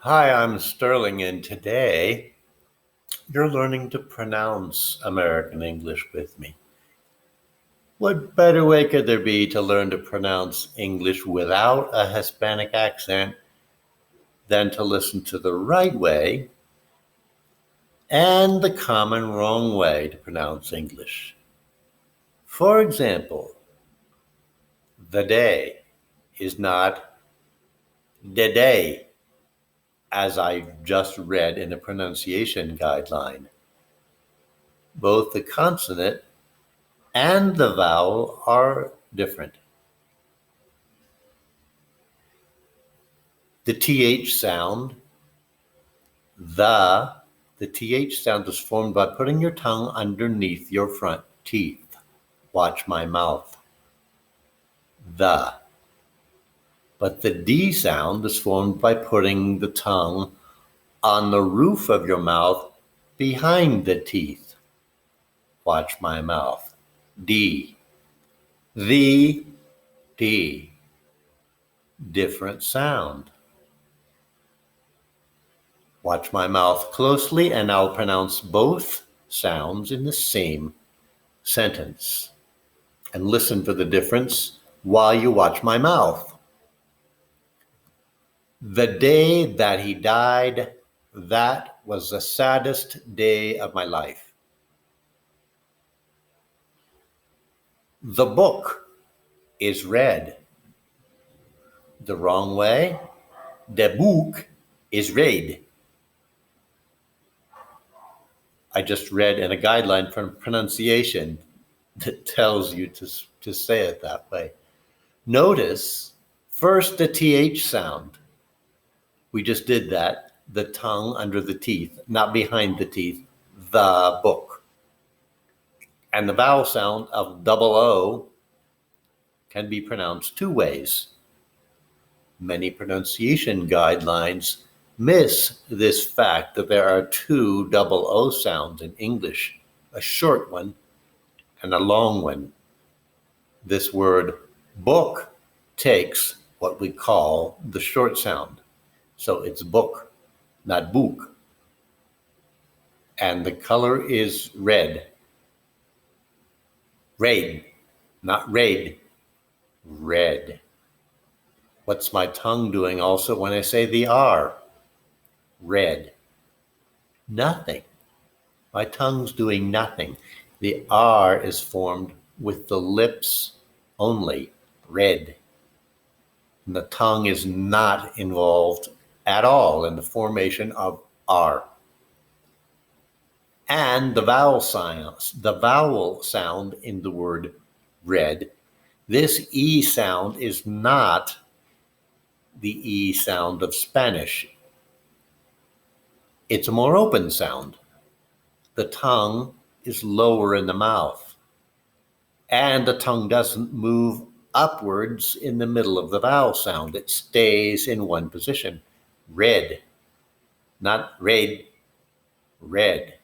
Hi, I'm Sterling, and today you're learning to pronounce American English with me. What better way could there be to learn to pronounce English without a Hispanic accent than to listen to the right way and the common wrong way to pronounce English? For example, the day is not the day, as I just read in a pronunciation guideline. Both the consonant and the vowel are different. The TH sound, the TH sound is formed by putting your tongue underneath your front teeth. Watch my mouth. The. But the D sound is formed by putting the tongue on the roof of your mouth behind the teeth. Watch my mouth. D. The, D. Different sound. Watch my mouth closely and I'll pronounce both sounds in the same sentence. And listen for the difference while you watch my mouth. The day that he died, that was the saddest day of my life. The book is read. The wrong way, the book is read. I just read in a guideline for pronunciation that tells you to say it that way. Notice first the TH sound. We just did that. The tongue under the teeth, not behind the teeth. The book. And the vowel sound of double O can be pronounced two ways. Many pronunciation guidelines miss this fact that there are two double O sounds in English, a short one and a long one. This word book takes what we call the short sound. So it's book, not book. And the color is red. Raid, not raid. Red. What's my tongue doing also when I say the R? Red. Nothing. My tongue's doing nothing. The R is formed with the lips only. Red. And the tongue is not involved at all in the formation of R. And the vowel sound in the word red, this E sound is not the E sound of Spanish. It's a more open sound. The tongue is lower in the mouth. And the tongue doesn't move upwards in the middle of the vowel sound. It stays in one position. Red, not red. Red,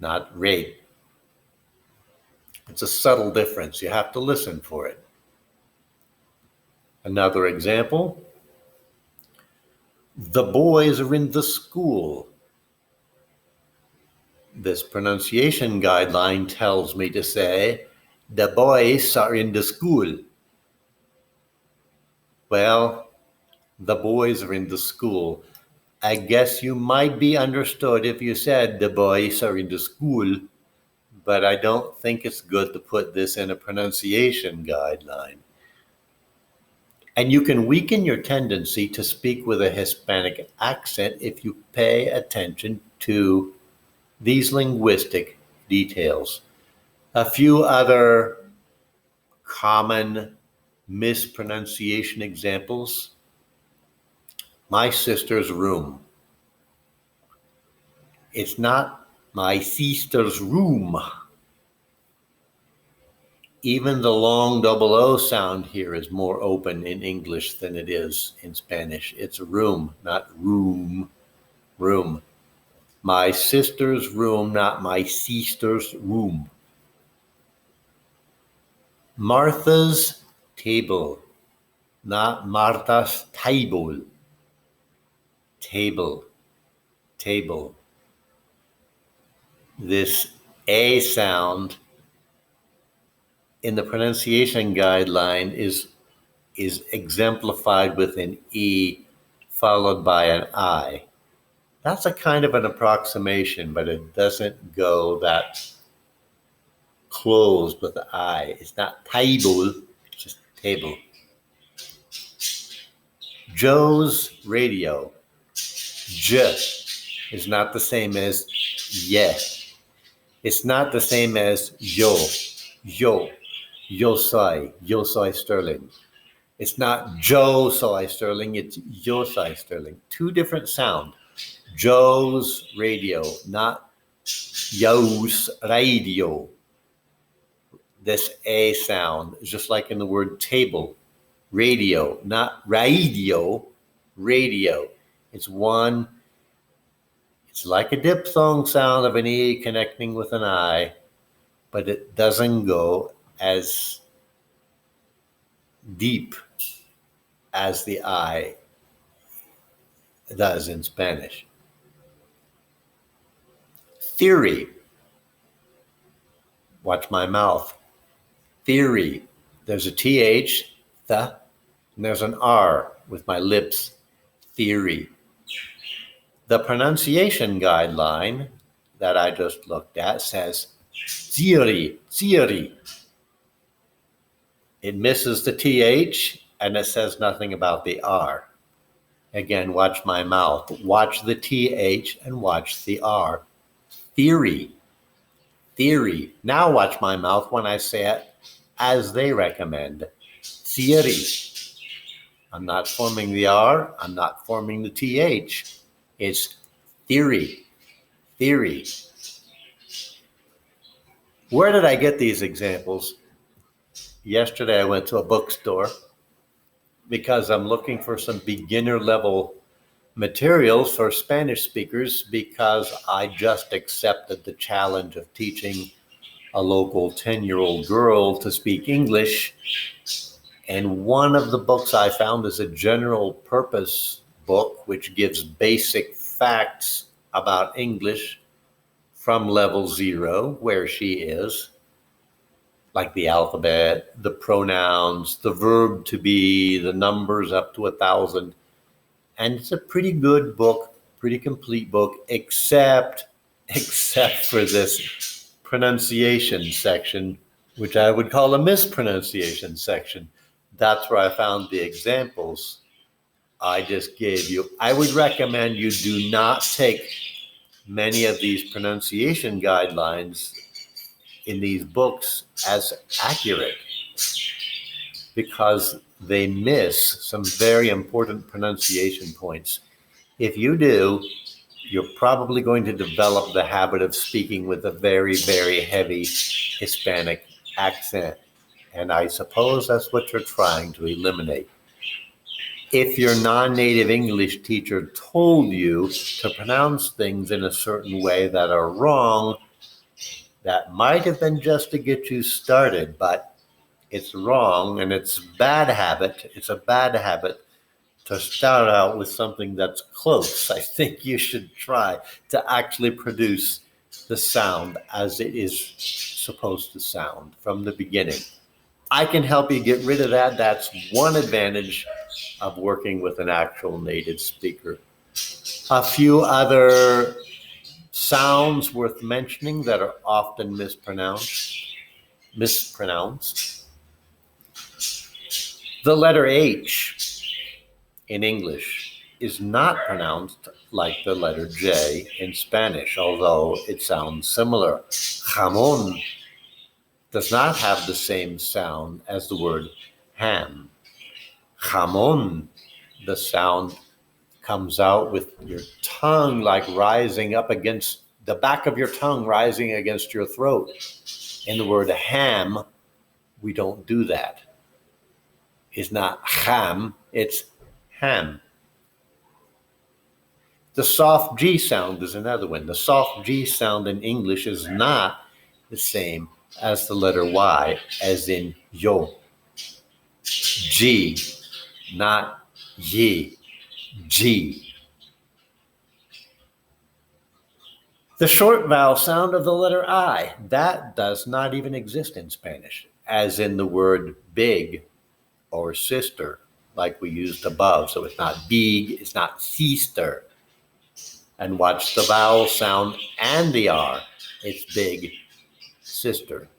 not red. It's a subtle difference. You have to listen for it. Another example. The boys are in the school. This pronunciation guideline tells me to say, the boys are in the school. Well, the boys are in the school. I guess you might be understood if you said the boys are in the school, but I don't think it's good to put this in a pronunciation guideline. And you can weaken your tendency to speak with a Hispanic accent if you pay attention to these linguistic details. A few other common mispronunciation examples. My sister's room. It's not my sister's room. Even the long double O sound here is more open in English than it is in Spanish. It's room, not room. Room. My sister's room, not my sister's room. Martha's table, not Martha's table. table, table. This A sound in the pronunciation guideline is exemplified with an E followed by an I. That's a kind of an approximation, but it doesn't go that close with the I. It's not table, it's just table. Joe's radio. J is not the same as ye. It's not the same as yo, yo soy Sterling. It's not Joe soy Sterling, it's yo soy Sterling. Two different sounds. Joe's radio, not yo's radio. This A sound is just like in the word table. Radio, not radio, radio. It's one, it's like a diphthong sound of an E connecting with an I, but it doesn't go as deep as the I does in Spanish. Theory. Watch my mouth. Theory. There's a TH, the, and there's an R with my lips. Theory. The pronunciation guideline that I just looked at says theory, theory. It misses the TH and it says nothing about the R. Again, watch my mouth. Watch the TH and watch the R. Theory, theory. Now watch my mouth when I say it as they recommend. Theory. I'm not forming the R. I'm not forming the TH. It's theory, theory. Where did I get these examples? Yesterday I went to a bookstore because I'm looking for some beginner level materials for Spanish speakers because I just accepted the challenge of teaching a local 10-year-old girl to speak English. And one of the books I found is a general purpose book which gives basic facts about English from level 0, where she is, like the alphabet, the pronouns, the verb to be, the numbers up to 1,000. And it's a pretty good book, pretty complete book, except for this pronunciation section, which I would call a mispronunciation section. That's where I found the examples I just gave you. I would recommend you do not take many of these pronunciation guidelines in these books as accurate because they miss some very important pronunciation points. If you do, you're probably going to develop the habit of speaking with a very, very heavy Hispanic accent. And I suppose that's what you're trying to eliminate. If your non-native English teacher told you to pronounce things in a certain way that are wrong, that might have been just to get you started, but it's wrong and it's a bad habit. It's a bad habit to start out with something that's close. I think you should try to actually produce the sound as it is supposed to sound from the beginning. I can help you get rid of that. That's one advantage of working with an actual native speaker. A few other sounds worth mentioning that are often mispronounced. The letter H in English is not pronounced like the letter J in Spanish, although it sounds similar. Jamón does not have the same sound as the word ham. Jamón, the sound comes out with your tongue like rising up against the back of your tongue, rising against your throat. In the word ham, we don't do that. It's not ham, it's ham. The soft G sound is another one. The soft G sound in English is not the same as the letter Y, as in yo. G, not ye. G. The short vowel sound of the letter I, that does not even exist in Spanish, as in the word big or sister, like we used above. So it's not big, it's not sister. And watch the vowel sound and the R. It's big, sister.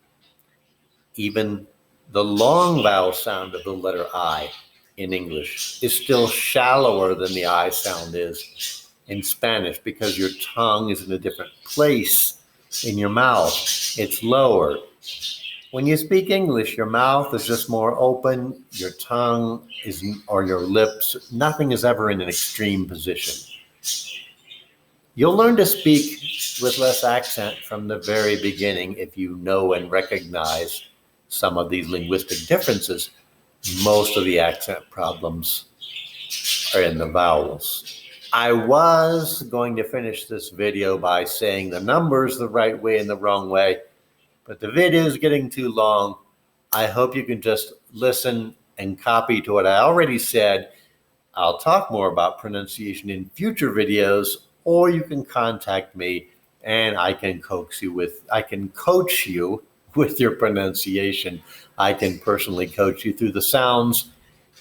Even the long vowel sound of the letter I in English is still shallower than the I sound is in Spanish because your tongue is in a different place in your mouth. It's lower. When you speak English, your mouth is just more open, your tongue is, or your lips, nothing is ever in an extreme position. You'll learn to speak with less accent from the very beginning if you know and recognize some of these linguistic differences. Most of the accent problems are in the vowels. I was going to finish this video by saying the numbers the right way and the wrong way, but the video is getting too long. I hope you can just listen and copy to what I already said. I'll talk more about pronunciation in future videos, or you can contact me and I can coach you with your pronunciation. I can personally coach you through the sounds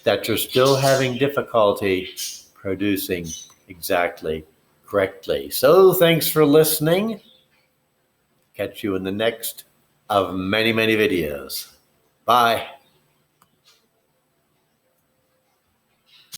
that you're still having difficulty producing exactly correctly. So thanks for listening. Catch you in the next of many, many videos. Bye.